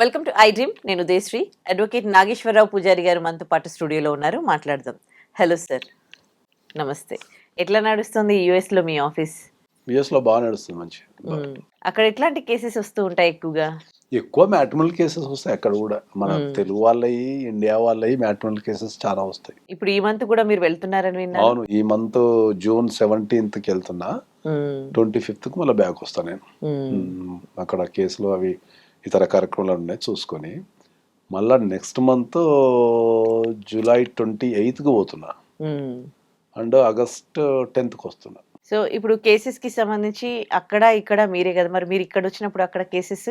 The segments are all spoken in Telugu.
Welcome to I dream. నేను ఉదయశ్రీ. అడ్వకేట్ నాగేశ్వరరావు పూజారి గారు మనతో పాటు స్టూడియోలో ఉన్నారు. మాట్లాడదాం. హలో సార్, నమస్తే. ఎట్లా నడుస్తుంది యుఎస్లో మీ ఆఫీస్? యూఎస్లో బాగా నడుస్తుంది మంచి. అక్కడ ఎట్లాంటి కేసెస్ వస్తూ ఉంటాయి ఎక్కువగా? ఎక్కువ మ్యాట్రిమోనల్ కేసెస్ వస్తాయి అక్కడ కూడా. మన తెలుగు వాళ్ళవి, ఇండియా వాళ్ళవి మ్యాట్రిమోనల్ కేసెస్ చాలా వస్తాయి. ఇప్పుడు ఈ మంత్ కూడా మీరు వెళ్తున్నారని విన్నాను. అవును, ఈ మంత్ జూన్ 17కి వెళ్తున్నా. 25కి మళ్ళీ బ్యాక్ వస్తాను నేను. అక్కడ కేసులు అవి ఇతర కార్యక్రమాలు ఉన్నాయి చూసుకొని మళ్ళా నెక్స్ట్ మంత్ జూలై 28కి పోతున్నా అండ్ ఆగస్ట్ 10కి వస్తున్నా. సో ఇప్పుడు కేసెస్ కి సంబంధించి అక్కడ ఇక్కడ మీరే కదా, మరి మీరు ఇక్కడ వచ్చినప్పుడు అక్కడ కేసెస్?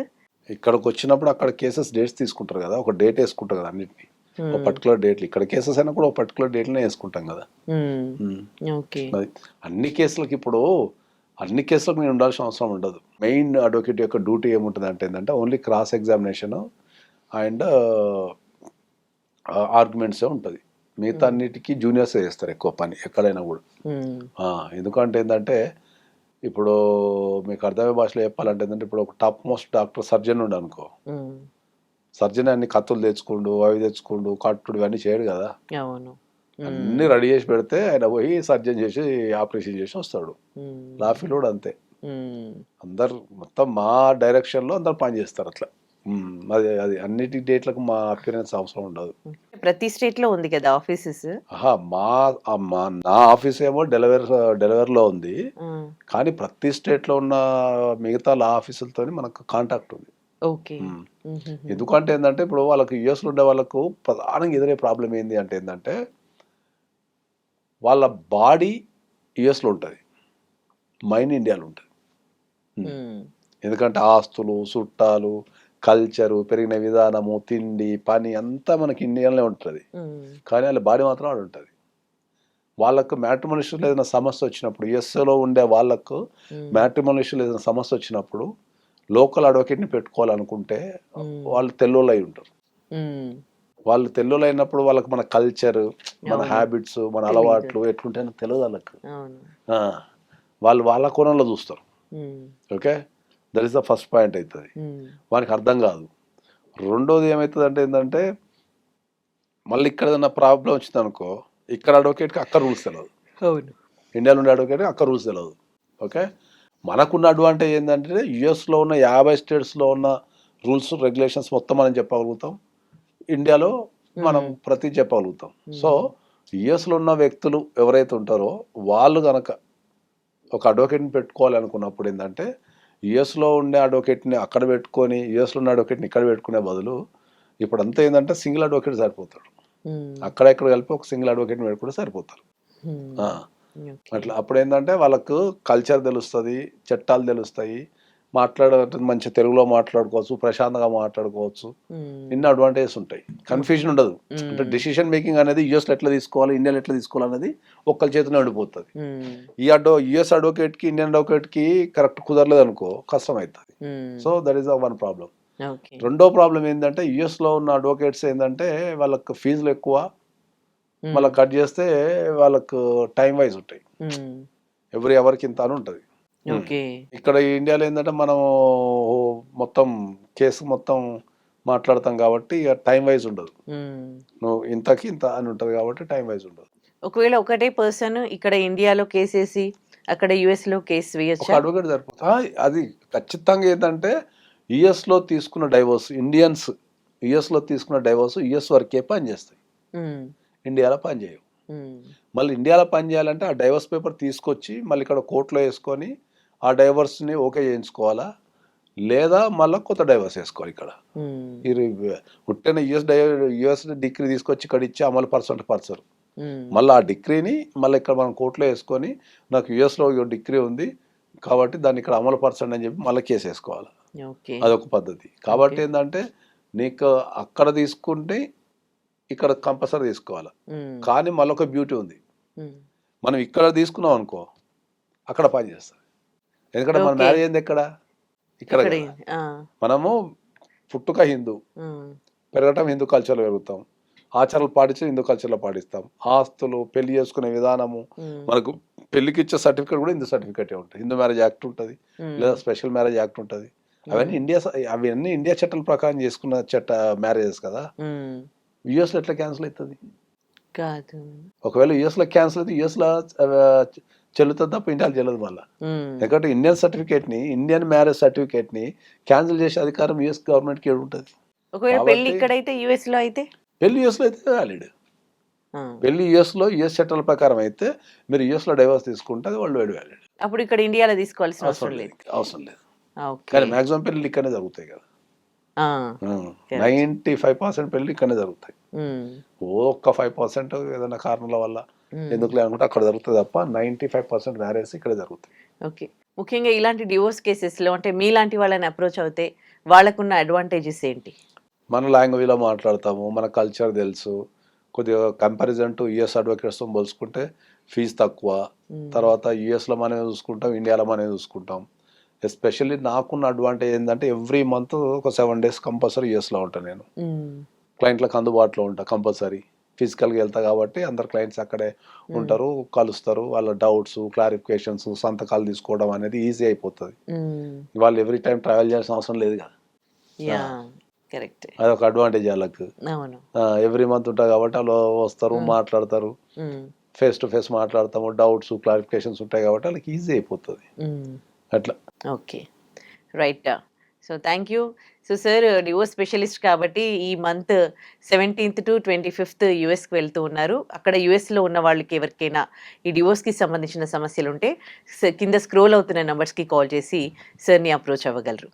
ఇక్కడికి వచ్చినప్పుడు అక్కడ కేసెస్ డేట్స్ తీసుకుంటారు కదా, ఒక డేట్ వేసుకుంటారు కదా అన్నిటిని, ఒక పర్టికులర్ డేట్లు. ఇక్కడ కేసెస్ అయినా కూడా ఒక పర్టికులర్ డేట్లనే వేసుకుంటాం కదా. మరి అన్ని కేసులకు ఇప్పుడు అన్ని కేసులకు నేను ఉండాల్సిన అవసరం ఉండదు. మెయిన్ అడ్వకేట్ యొక్క డ్యూటీ ఏముంటుంది అంటే ఏంటంటే ఓన్లీ క్రాస్ ఎగ్జామినేషన్ అండ్ ఆర్గ్యుమెంట్సే ఉంటుంది. మిగతా అన్నిటికీ జూనియర్సే చేస్తారు ఎక్కువ పని ఎక్కడైనా కూడా. ఎందుకంటే ఏంటంటే ఇప్పుడు మీకు అర్థమయ్యే భాషలో చెప్పాలంటే ఏంటంటే ఇప్పుడు ఒక టాప్ మోస్ట్ డాక్టర్ సర్జన్ ఉండు అనుకో, సర్జన్ అన్ని కత్తులు తెచ్చుకుండు, అవి తెచ్చుకుండు, కట్టుడు ఇవన్నీ చేయడు కదా. అన్ని రెడీ చేసి పెడితే ఆయన పోయి సర్జన్ చేసి ఆపరేషన్ చేసి వస్తాడు. లాఫీలో కూడా అంతే, అందరు మొత్తం మా డైరెక్షన్లో అందరు పని చేస్తారు అట్లా. అది అది అన్నిటి డేట్లకు మా అపియరెన్స్ అవసరం ఉండదు. ప్రతి స్టేట్ లో ఉంది కదా ఆఫీసెస్? నా ఆఫీస్ ఏమో డెలివరీలో ఉంది, కానీ ప్రతి స్టేట్ లో ఉన్న మిగతా లా ఆఫీసులతో మనకు కాంటాక్ట్ ఉంది. ఎందుకంటే ఏంటంటే ఇప్పుడు వాళ్ళకి యుఎస్లో ఉండే వాళ్ళకు ప్రధానంగా ఎదురే ప్రాబ్లం ఏంటి అంటే ఏంటంటే వాళ్ళ బాడీ యుఎస్లో ఉంటుంది, మైండ్ ఇండియాలో ఉంటుంది. ఎందుకంటే ఆస్తులు, చుట్టాలు, కల్చరు, పెరిగిన విధానము, తిండి, పని అంతా మనకి ఇండియాలోనే ఉంటుంది, కానీ వాళ్ళ బాడీ మాత్రం ఆడ ఉంటుంది. వాళ్ళకు మ్యాట్రిమోనల్ ఇష్యూలో ఏదైనా సమస్య వచ్చినప్పుడు, యుఎస్ఏలో ఉండే వాళ్ళకు మ్యాట్రిమోనల్ ఇష్యూలో ఏదైనా సమస్య వచ్చినప్పుడు లోకల్ అడ్వకేట్ని పెట్టుకోవాలనుకుంటే వాళ్ళు తెల్లోళ్ళు అయి ఉంటారు. వాళ్ళు తెల్లోళ్ళు అయినప్పుడు వాళ్ళకి మన కల్చర్, మన హ్యాబిట్స్, మన అలవాట్లు ఎట్లుంటాయని తెలియదు వాళ్ళకు. వాళ్ళు వాళ్ళ కోణంలో చూస్తారు. Okay, that is the first point అవుతుంది. వానికి అర్థం కాదు. రెండోది ఏమవుతుంది అంటే ఏంటంటే మళ్ళీ ఇక్కడ ఏదైనా ప్రాబ్లం వచ్చింది అనుకో, ఇక్కడ అడ్వకేట్కి అక్కడ రూల్స్ తెలియదు, ఇండియాలో ఉండే అడ్వకేట్కి అక్కడ రూల్స్ తెలియదు. ఓకే, మనకున్న అడ్వాంటేజ్ ఏంటంటే యుఎస్లో ఉన్న 50 స్టేట్స్లో ఉన్న రూల్స్ రెగ్యులేషన్స్ మొత్తం మనం చెప్పగలుగుతాం, ఇండియాలో మనం ప్రతి చెప్పగలుగుతాం. సో యుఎస్లో ఉన్న వ్యక్తులు ఎవరైతే ఉంటారో వాళ్ళు కనుక ఒక అడ్వకేట్ని పెట్టుకోవాలి అనుకున్నప్పుడు ఏంటంటే యుఎస్లో ఉండే అడ్వకేట్ని అక్కడ పెట్టుకొని యుఎస్లో ఉన్న అడ్వకేట్ని ఇక్కడ పెట్టుకునే బదులు ఇప్పుడు అంతా ఏంటంటే సింగిల్ అడ్వకేట్ సరిపోతాడు. అక్కడెక్కడ కలిపి ఒక సింగిల్ అడ్వకేట్ని పెట్టుకుంటే సరిపోతారు. అట్లా అప్పుడు ఏంటంటే వాళ్ళకు కల్చర్ తెలుస్తుంది, చట్టాలు తెలుస్తాయి, మంచి తెలుగులో మాట్లాడుకోవచ్చు, ప్రశాంతంగా మాట్లాడుకోవచ్చు, ఇన్ని అడ్వాంటేజెస్ ఉంటాయి. కన్ఫ్యూజన్ ఉండదు. అంటే డిసిషన్ మేకింగ్ అనేది యుఎస్లో ఎట్లా తీసుకోవాలి, ఇండియాలో ఎట్లా తీసుకోవాలి అనేది ఒక్కరి చేతిలో ఉండిపోతుంది. యుఎస్ అడ్వకేట్కి ఇండియన్ అడ్వకేట్కి కరెక్ట్ కుదరలేదు అనుకో కష్టం అవుతుంది. So that is one problem. రెండో ప్రాబ్లం ఏంటంటే యుఎస్లో ఉన్న అడ్వకేట్స్ ఏంటంటే వాళ్ళకు ఫీజులు ఎక్కువ, మళ్ళీ కట్ చేస్తే వాళ్ళకు టైం వైజ్ ఉంటాయి, ఎవరికి ఇంత అని ఉంటుంది. ఇక్కడ ఇండియాలో ఏంటంటే మనం మొత్తం కేసు మొత్తం మాట్లాడతాం కాబట్టి ఇక టైం వైజ్ ఉండదు, నువ్వు ఇంతకి ఇంత అని ఉంటుంది కాబట్టి టైం వైజ్ ఉండదు. ఒకవేళ ఒకటే పర్సన్ ఇక్కడ ఇండియాలో కేసేసి అక్కడ యుఎస్ లో కేసు వేయొచ్చు, అడ్వకేట్ సరిపోతా. అది ఖచ్చితంగా ఏంటంటే యుఎస్లో తీసుకున్న డైవోర్స్, ఇండియన్స్ యుఎస్లో తీసుకున్న డైవోర్స్ యుఎస్ వరకే పని చేస్తాయి, ఇండియాలో పని చేయవు. మళ్ళీ ఇండియాలో పని చేయాలంటే ఆ డైవర్స్ పేపర్ తీసుకొచ్చి మళ్ళీ ఇక్కడ కోర్టులో వేసుకొని ఆ డైవర్స్ని ఓకే చేయించుకోవాలా, లేదా మళ్ళీ కొత్త డైవర్స్ వేసుకోవాలి. ఇక్కడ పుట్టిన యుఎస్ డిగ్రీ తీసుకొచ్చి ఇక్కడ ఇచ్చి అమలు పరచరు. మళ్ళీ ఆ డిగ్రీని మళ్ళీ ఇక్కడ మనం కోర్టులో వేసుకొని నాకు యుఎస్లో డిగ్రీ ఉంది కాబట్టి దాన్ని ఇక్కడ అమలు పరచండి అని చెప్పి మళ్ళీ కేసు వేసుకోవాలి. అదొక పద్ధతి. కాబట్టి ఏంటంటే నీకు అక్కడ తీసుకుంటే ఇక్కడ కంపల్సరీ తీసుకోవాలి. కానీ మళ్ళీ ఒక బ్యూటీ ఉంది, మనం ఇక్కడ తీసుకున్నాం అనుకో అక్కడ పని చేస్తాం. ఎందుకంటే మన మ్యారేజ్ అయింది ఇక్కడ మనము పుట్టుక హిందూ, పెరగటం హిందూ కల్చర్లో పెరుగుతాం, ఆచారాలు పాటించి హిందూ కల్చర్లో పాటిస్తాం. ఆస్తులు, పెళ్లి చేసుకునే విధానము, మనకు పెళ్లికి ఇచ్చే సర్టిఫికేట్ కూడా హిందూ సర్టిఫికేటే ఉంటుంది. హిందూ మ్యారేజ్ యాక్ట్ ఉంటుంది, లేదా స్పెషల్ మ్యారేజ్ యాక్ట్ ఉంటుంది, అవన్నీ ఇండియా చట్టాల ప్రకారం చేసుకున్న మ్యారేజెస్ కదా. యుఎస్లో ఎట్లా క్యాన్సిల్ అవుతుంది? కాదు. ఒకవేళ యుఎస్లో క్యాన్సిల్ అయితే యుఎస్లో చెల్లుతుంది తప్ప ఇండియాలో చెల్లదు మళ్ళీ. ఎందుకంటే ఇండియన్ మ్యారేజ్ సర్టిఫికేట్ని క్యాన్సిల్ చేసే అధికారం యుఎస్ గవర్నమెంట్కి ఏడు ఉంటుంది. ఒకవేళ పెళ్లి ఇక్కడైతే యుఎస్ లో అయితే పెళ్లి యుఎస్లో అయితే వ్యాలిడ్. పెళ్లి యుఎస్లో యుఎస్ చట్టాల ప్రకారం అయితే మీరు యుఎస్లో డైవర్స్ తీసుకుంటే అది వరల్డ్ వైడ్ వ్యాలిడ్. అప్పుడు ఇక్కడ ఇండియాలో తీసుకోవాల్సిన అవసరం లేదు. అవసరం లేదు. కానీ మాక్సిమం పెళ్లి ఇక్కడనే జరుగుతాయి కదా. 95% పెళ్లి ఇక్కడనే జరుగుతాయి. ఒక్క 5% ఏదైనా కారణాల వల్ల ఎందుకు లేకుంటే అక్కడ జరుగుతుంది తప్ప 95% మ్యారేజ్ ఇక్కడ జరుగుతాయి. ఓకే. ముఖ్యంగా ఇలాంటి డివోర్స్ కేసెస్లో అంటే మీలాంటి వాళ్ళని అప్రోచ్ అవుతే వాళ్ళకున్న అడ్వాంటేజెస్ ఏంటి? మన లాంగ్వేజ్లో మాట్లాడతాము, మన కల్చర్ తెలుసు, కొద్దిగా కంపారిజన్ టు యుఎస్ అడ్వకేట్స్తో పోల్చుకుంటే ఫీజు తక్కువ. తర్వాత యుఎస్లో మనమే చూసుకుంటాం, ఇండియాలో మనమే చూసుకుంటాం. ఎస్పెషల్లీ నాకున్న అడ్వాంటేజ్ ఏంటంటే ఎవ్రీ మంత్ ఒక 7 days కంపల్సరీ యుఎస్లో ఉంటాను నేను. క్లయింట్లకు అందుబాటులో ఉంటా కంపల్సరీ. ఫిజికల్గా వెళ్తా కాబట్టి అందరు క్లయింట్స్ అక్కడే ఉంటారు, కలుస్తారు. వాళ్ళ డౌట్స్, క్లారిఫికేషన్స్, సంతకాలు తీసుకోవడం అనేది ఈజీ అయిపోతుంది. వాళ్ళు ఎవ్రీ టైం ట్రావెల్ చేయాల్సిన అవసరం లేదు కదా. అదొక అడ్వాంటేజ్ వాళ్ళకి. ఎవ్రీ మంత్ ఉంటా కాబట్టి వాళ్ళు వస్తారు, మాట్లాడతారు, ఫేస్ టు ఫేస్ మాట్లాడతాము, డౌట్స్, క్లారిఫికేషన్స్ ఉంటాయి కాబట్టి వాళ్ళకి ఈజీ అయిపోతుంది అట్లా. Okay, right. So thank you. So sir divorce specialist కాబట్టి ఈ మంత్ 17th to 25th యుఎస్కి వెళ్తూ ఉన్నారు. అక్కడ యుఎస్లో ఉన్న వాళ్ళకి ఎవరికైనా ఈ డివోర్స్కి సంబంధించిన సమస్యలు ఉంటే కింద స్క్రోల్ అవుతున్న నెంబర్స్కి కాల్ చేసి సార్ని అప్రోచ్ అవ్వగలరు.